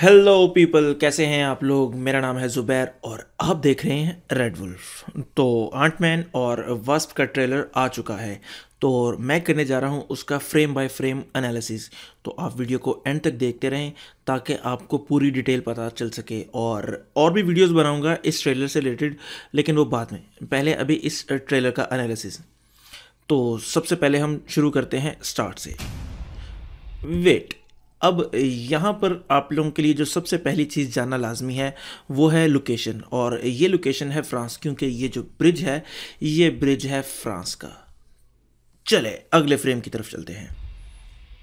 Hello people, कैसे हैं आप लोग। मेरा नाम है ज़ुबैर और आप देख रहे हैं रेड वुल्फ। तो आंटमैन और वास्प का ट्रेलर आ चुका है, तो मैं करने जा रहा हूं उसका फ्रेम बाय फ्रेम एनालिसिस। तो आप वीडियो को एंड तक देखते रहें ताकि आपको पूरी डिटेल पता चल सके। और भी वीडियोस बनाऊंगा इस ट्रेलर से रिलेटेड, लेकिन वो बाद में। पहले अभी इस ट्रेलर का एनालिसिस। तो सबसे पहले हम शुरू करते हैं स्टार्ट से। वेट, अब यहाँ पर आप लोगों के लिए जो सबसे पहली चीज़ जानना लाजमी है वो है लोकेशन। और ये लोकेशन है फ्रांस, क्योंकि ये जो ब्रिज है ये ब्रिज है फ्रांस का। चले अगले फ्रेम की तरफ चलते हैं।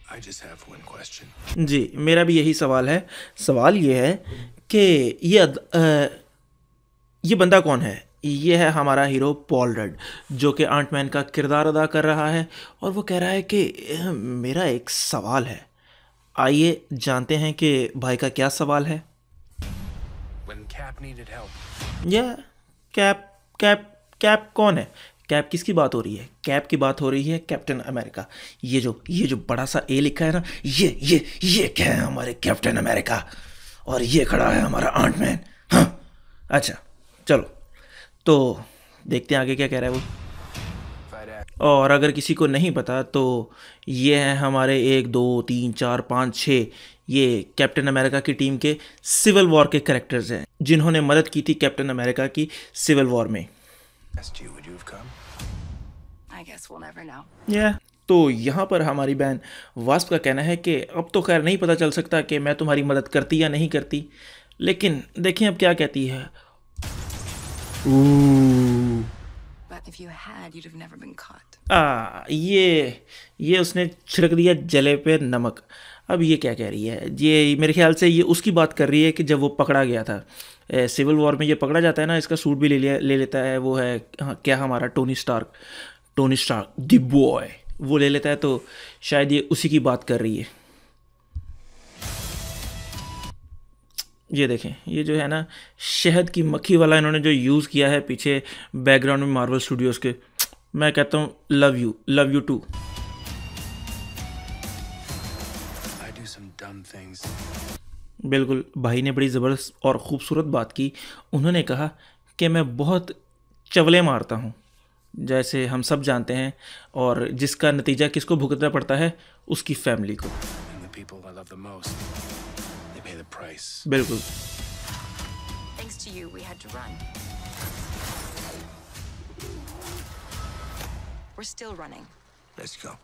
I just have one question. जी, मेरा भी यही सवाल है। सवाल ये है कि ये बंदा कौन है। ये है हमारा हीरो पॉल रड, जो कि आंटमैन का किरदार अदा कर रहा है। और वो कह रहा है कि मेरा एक सवाल है। आइए जानते हैं कि भाई का क्या सवाल है। When Cap needed help, या कैप कैप कैप कौन है। कैप किसकी बात हो रही है। कैप की बात हो रही है कैप्टन अमेरिका। ये जो बड़ा सा ए लिखा है ना, ये क्या है, हमारे कैप्टन अमेरिका। और ये खड़ा है हमारा आंटमैन। हाँ, अच्छा चलो, तो देखते हैं आगे क्या कह रहा है वो। if I'd asked, और अगर किसी को नहीं पता तो ये हैं हमारे 1 2 3 4 5 6 ये कैप्टन अमेरिका की टीम के सिविल वॉर के कैरेक्टर्स हैं, जिन्होंने मदद की थी कैप्टन अमेरिका की सिविल वॉर में। would you have come? I guess we'll never know. तो यहाँ पर हमारी बहन वास्प का कहना है कि अब तो खैर नहीं पता चल सकता कि मैं तुम्हारी मदद करती या नहीं करती, लेकिन देखें अब क्या कहती है। But if you had, you'd have never been caught. ये उसने छिड़क दिया जले पे नमक। अब ये क्या कह रही है। ये मेरे ख्याल से ये उसकी बात कर रही है कि जब वो पकड़ा गया था सिविल वॉर में। ये पकड़ा जाता है ना, इसका सूट भी ले लेता है वो है क्या हमारा टोनी स्टार्क द बॉय, वो ले लेता है। तो शायद ये उसी की बात कर रही है। ये देखें, ये जो है ना शहद की मक्खी वाला इन्होंने जो यूज़ किया है पीछे बैकग्राउंड में मार्वल स्टूडियोज़ के। मैं कहता हूँ love you too. I do some dumb things. बिल्कुल, भाई ने बड़ी ज़बरदस्त और ख़ूबसूरत बात की। उन्होंने कहा कि मैं बहुत चवले मारता हूँ, जैसे हम सब जानते हैं, और जिसका नतीजा किसको भुगतना पड़ता है, उसकी फैमिली को। And the people I love the most, they pay the price. बिल्कुल। Thanks to you, we had to run. We're still running. Let's go.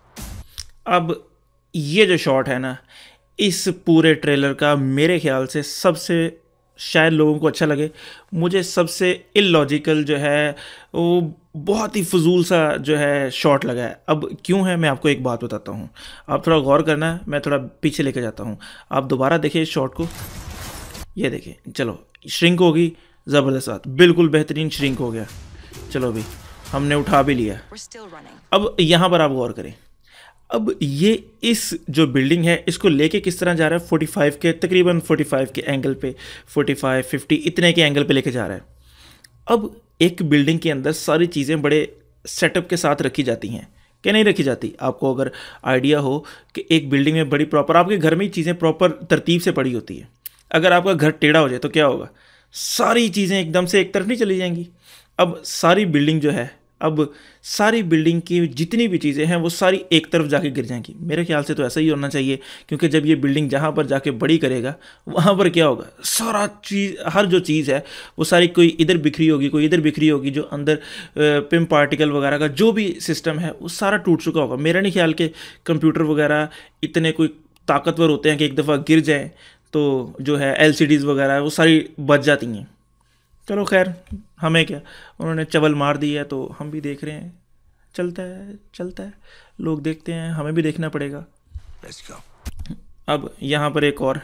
अब ये जो शॉट है ना इस पूरे ट्रेलर का, मेरे ख्याल से सबसे, शायद लोगों को अच्छा लगे, मुझे सबसे इलॉजिकल जो है, वो बहुत ही फजूल सा जो है शॉट लगा है। अब क्यों है मैं आपको एक बात बताता हूँ, आप थोड़ा गौर करना। मैं थोड़ा पीछे लेके जाता हूँ, आप दोबारा देखिए इस शॉट को। ये देखिए, चलो श्रिंक होगी, ज़बरदस्त बात, बिल्कुल बेहतरीन श्रिंक हो गया। चलो अभी हमने उठा भी लिया। We're still running. अब यहाँ पर आप गौर करें, अब ये इस जो बिल्डिंग है इसको लेके किस तरह जा रहा है, 45 के तकरीबन 45 के एंगल पे, 45 50 इतने के एंगल पे लेके जा रहा है। अब एक बिल्डिंग के अंदर सारी चीज़ें बड़े सेटअप के साथ रखी जाती हैं कि नहीं रखी जाती। आपको अगर आइडिया हो कि एक बिल्डिंग में बड़ी प्रॉपर, आपके घर में ही चीज़ें प्रॉपर तरतीब से पड़ी होती है। अगर आपका घर टेढ़ा हो जाए तो क्या होगा, सारी चीज़ें एकदम से एक तरफ नहीं चली जाएंगी। अब सारी बिल्डिंग जो है, अब सारी बिल्डिंग की जितनी भी चीज़ें हैं वो सारी एक तरफ जाके गिर जाएंगी। मेरे ख्याल से तो ऐसा ही होना चाहिए, क्योंकि जब ये बिल्डिंग जहाँ पर जाके बड़ी करेगा वहाँ पर क्या होगा, सारा चीज़, हर जो चीज़ है वो सारी, कोई इधर बिखरी होगी, कोई इधर बिखरी होगी। जो अंदर पिम पार्टिकल वगैरह का जो भी सिस्टम है वो सारा टूट चुका होगा। मेरा नहीं ख्याल के कंप्यूटर वगैरह इतने कोई ताकतवर होते हैं कि एक दफ़ा गिर जाए तो जो है LCDs वगैरह वो सारी बच जाती हैं। चलो खैर, हमें क्या, उन्होंने चवल मार दी है तो हम भी देख रहे हैं। चलता है, लोग देखते हैं, हमें भी देखना पड़ेगा। Let's go. अब यहाँ पर एक और,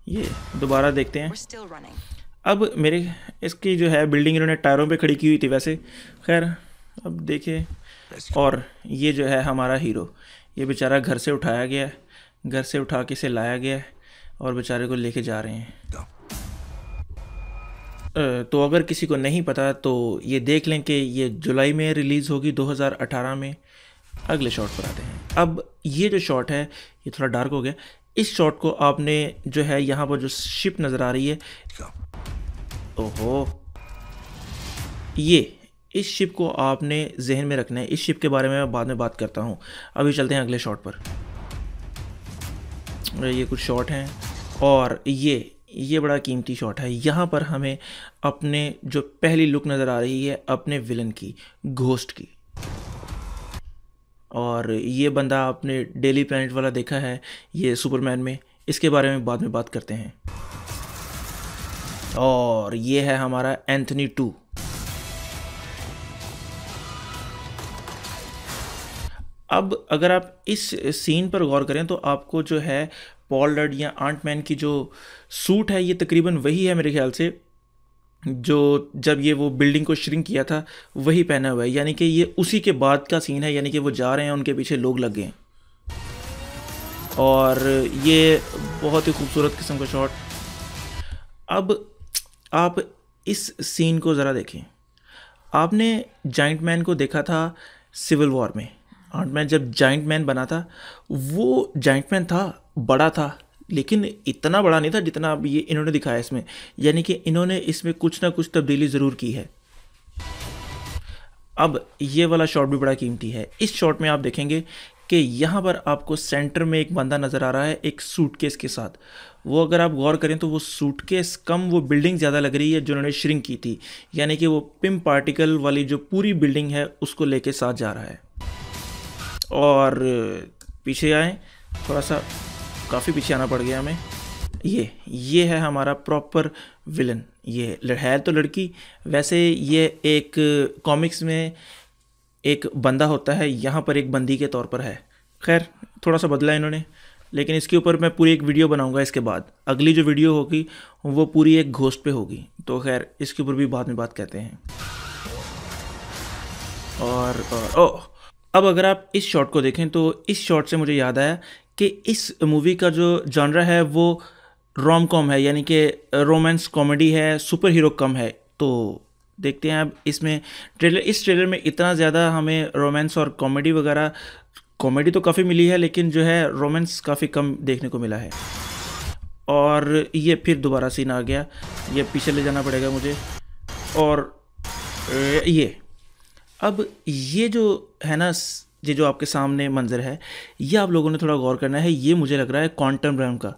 ये दोबारा देखते हैं। We're still running. अब मेरे इसकी जो है बिल्डिंग इन्होंने टायरों पे खड़ी की हुई थी वैसे, खैर अब देखें। और ये जो है हमारा हीरो, ये बेचारा घर से उठाया गया है, घर से उठा के इसे लाया गया है और बेचारे को लेके जा रहे हैं। Go. तो अगर किसी को नहीं पता तो ये देख लें कि ये जुलाई में रिलीज़ होगी 2018 में। अगले शॉट पर आते हैं। अब ये जो शॉट है ये थोड़ा डार्क हो गया, इस शॉट को आपने जो है यहाँ पर जो शिप नज़र आ रही है, ओहो, ये इस शिप को आपने जहन में रखना है। इस शिप के बारे में मैं बाद में बात करता हूँ। अभी चलते हैं अगले शॉट पर। ये कुछ शॉट हैं और ये बड़ा कीमती शॉट है। यहाँ पर हमें अपने जो पहली लुक नज़र आ रही है अपने विलन की, घोस्ट की। और ये बंदा आपने डेली प्लैनेट वाला देखा है, ये सुपरमैन में, इसके बारे में बाद में बात करते हैं। और ये है हमारा एंथनी 2। अब अगर आप इस सीन पर गौर करें तो आपको जो है पॉल रड या आंट मैन की जो सूट है ये तकरीबन वही है मेरे ख्याल से जो जब ये वो बिल्डिंग को श्रिंक किया था वही पहना हुआ है, यानी कि ये उसी के बाद का सीन है, यानी कि वो जा रहे हैं, उनके पीछे लोग लग गए हैं। और ये बहुत ही खूबसूरत किस्म का शॉट। अब आप इस सीन को ज़रा देखें। आपने जाइंट मैन को देखा था सिविल वॉर में। आंट मैन जब जाइंट मैन बना था, वो जाइंट मैन था, बड़ा था, लेकिन इतना बड़ा नहीं था जितना अब ये इन्होंने दिखाया इसमें, यानी कि इन्होंने इसमें कुछ ना कुछ तब्दीली ज़रूर की है। अब ये वाला शॉट भी बड़ा कीमती है। इस शॉट में आप देखेंगे कि यहाँ पर आपको सेंटर में एक बंदा नज़र आ रहा है एक सूटकेस के साथ। वो अगर आप गौर करें तो वो सूटकेस कम वो बिल्डिंग ज़्यादा लग रही है जो उन्होंने श्रिंक की थी, यानी कि वो पिम पार्टिकल वाली जो पूरी बिल्डिंग है उसको लेके साथ जा रहा है। और पीछे आए, थोड़ा सा काफ़ी पीछे आना पड़ गया हमें। ये है हमारा प्रॉपर विलन। ये है तो लड़की, वैसे ये एक कॉमिक्स में एक बंदा होता है, यहाँ पर एक बंदी के तौर पर है। खैर थोड़ा सा बदला इन्होंने, लेकिन इसके ऊपर मैं पूरी एक वीडियो बनाऊंगा इसके बाद। अगली जो वीडियो होगी वो पूरी एक घोस्ट पे होगी, तो खैर इसके ऊपर भी बाद में बात करते हैं। और अब अगर आप इस शॉट को देखें तो इस शॉट से मुझे याद आया कि इस मूवी का जो जॉनरा है वो रोम कॉम है, यानी कि रोमांस कॉमेडी है, सुपर हीरो कम है। तो देखते हैं अब इसमें इस ट्रेलर में इतना ज़्यादा हमें रोमांस और कॉमेडी वगैरह, कॉमेडी तो काफ़ी मिली है लेकिन जो है रोमांस काफ़ी कम देखने को मिला है। और ये फिर दोबारा सीन आ गया, ये पीछे ले जाना पड़ेगा मुझे। और ये अब ये जो है ना, ये जो आपके सामने मंजर है, ये आप लोगों ने थोड़ा गौर करना है। ये मुझे लग रहा है क्वांटम रैम का।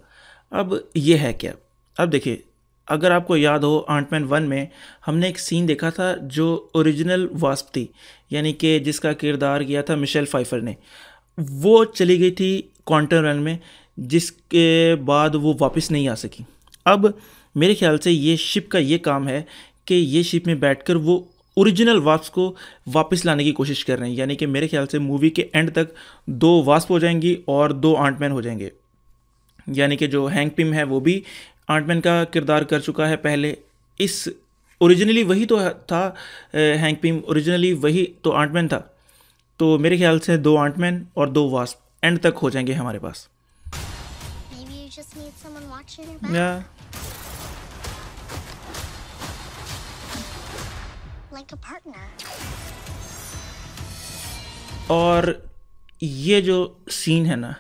अब ये है क्या? अब देखिए, अगर आपको याद हो आंटमैन 1 में हमने एक सीन देखा था जो ओरिजिनल वास्प थी, यानी कि जिसका किरदार किया था मिशेल फाइफर ने, वो चली गई थी क्वांटम रैम में, जिसके बाद वो वापस नहीं आ सकी। अब मेरे ख्याल से ये शिप का ये काम है कि ये शिप में बैठकर वो ओरिजिनल वास्प को वापस लाने की कोशिश कर रहे हैं, यानी कि मेरे ख्याल से मूवी के एंड तक 2 वास्प हो जाएंगी और 2 आंटमैन हो जाएंगे। यानी कि जो हैंक पिम है वो भी आंटमैन का किरदार कर चुका है पहले। इस ओरिजिनली वही तो था, हैंक पिम ओरिजिनली वही तो आंटमैन था। तो मेरे ख्याल से 2 आंटमैन और 2 वास्प एंड तक हो जाएंगे हमारे पास। Like a partner. और ये जो सीन है ना,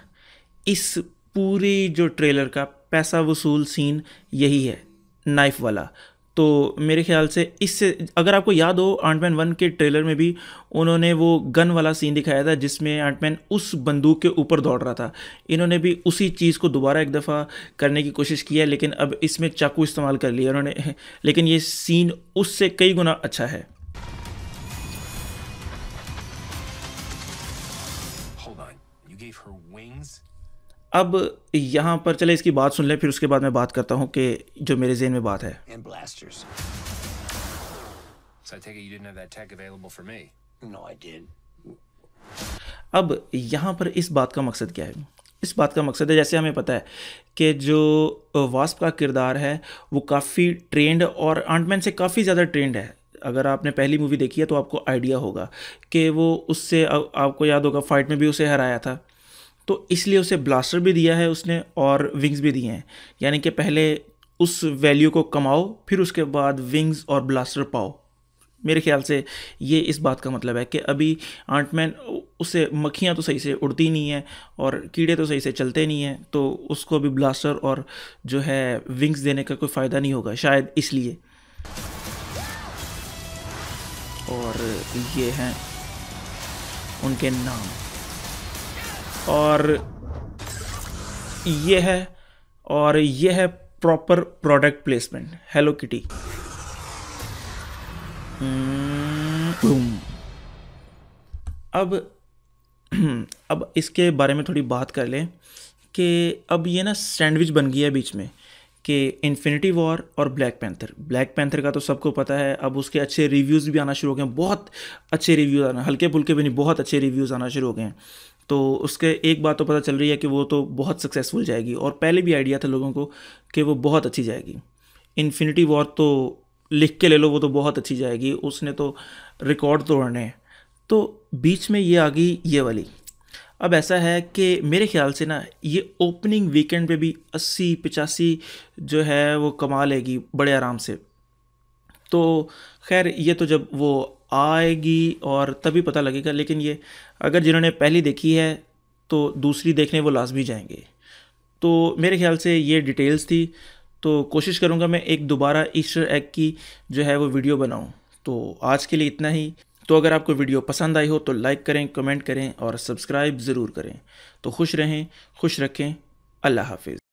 इस पूरी जो ट्रेलर का पैसा वसूल सीन यही है, नाइफ वाला। तो मेरे ख्याल से इससे, अगर आपको याद हो आंटमैन 1 के ट्रेलर में भी उन्होंने वो गन वाला सीन दिखाया था जिसमें आंटमैन उस बंदूक के ऊपर दौड़ रहा था। इन्होंने भी उसी चीज़ को दोबारा एक दफ़ा करने की कोशिश की है, लेकिन अब इसमें चाकू इस्तेमाल कर लिया उन्होंने, लेकिन ये सीन उससे कई गुना अच्छा है। अब यहाँ पर चले इसकी बात सुन लें, फिर उसके बाद मैं बात करता हूँ कि जो मेरे ज़हन में बात है। अब यहाँ पर इस बात का मकसद क्या है? इस बात का मकसद है, जैसे हमें पता है कि जो वास्प का किरदार है वो काफ़ी ट्रेंड और आंटमैन से काफ़ी ज़्यादा ट्रेंड है। अगर आपने पहली मूवी देखी है तो आपको आइडिया होगा कि वो उससे, आपको याद होगा फाइट में भी उसे हराया था, तो इसलिए उसे ब्लास्टर भी दिया है उसने और विंग्स भी दिए हैं। यानी कि पहले उस वैल्यू को कमाओ, फिर उसके बाद विंग्स और ब्लास्टर पाओ। मेरे ख्याल से ये इस बात का मतलब है कि अभी आंटमैन उससे मक्खियाँ तो सही से उड़ती नहीं हैं और कीड़े तो सही से चलते नहीं हैं, तो उसको अभी ब्लास्टर और जो है विंग्स देने का कोई फ़ायदा नहीं होगा शायद, इसलिए। और ये हैं उनके नाम, और ये है proper product placement, hello kitty. अब इसके बारे में थोड़ी बात कर लें कि अब ये ना सैंडविच बन गया है बीच में कि इन्फिनिटी वॉर और ब्लैक पैंथर का तो सबको पता है। अब उसके अच्छे रिव्यूज़ भी आना शुरू हो गए हैं, बहुत अच्छे रिव्यूज़ आना, हल्के फुल्के भी नहीं, बहुत अच्छे रिव्यूज़ आना शुरू हो गए हैं। तो उसके एक बात तो पता चल रही है कि वो तो बहुत सक्सेसफुल जाएगी, और पहले भी आइडिया था लोगों को कि वो बहुत अच्छी जाएगी। इन्फिनिटी वॉर तो लिख के ले लो, वो तो बहुत अच्छी जाएगी, उसने तो रिकॉर्ड तोड़ने हैं। तो बीच में ये आ गई ये वाली। अब ऐसा है कि मेरे ख्याल से ना ये ओपनिंग वीकेंड पे भी 80-85 जो है वो कमा लेगी बड़े आराम से। तो खैर ये तो जब वो आएगी और तभी पता लगेगा, लेकिन ये अगर जिन्होंने पहली देखी है तो दूसरी देखने वो लाजमी जाएंगे। तो मेरे ख्याल से ये डिटेल्स थी, तो कोशिश करूँगा मैं एक दोबारा ईस्टर एग की जो है वो वीडियो बनाऊँ। तो आज के लिए इतना ही। तो अगर आपको वीडियो पसंद आई हो तो लाइक करें, कमेंट करें और सब्सक्राइब ज़रूर करें। तो खुश रहें, खुश रखें। अल्लाह हाफिज़।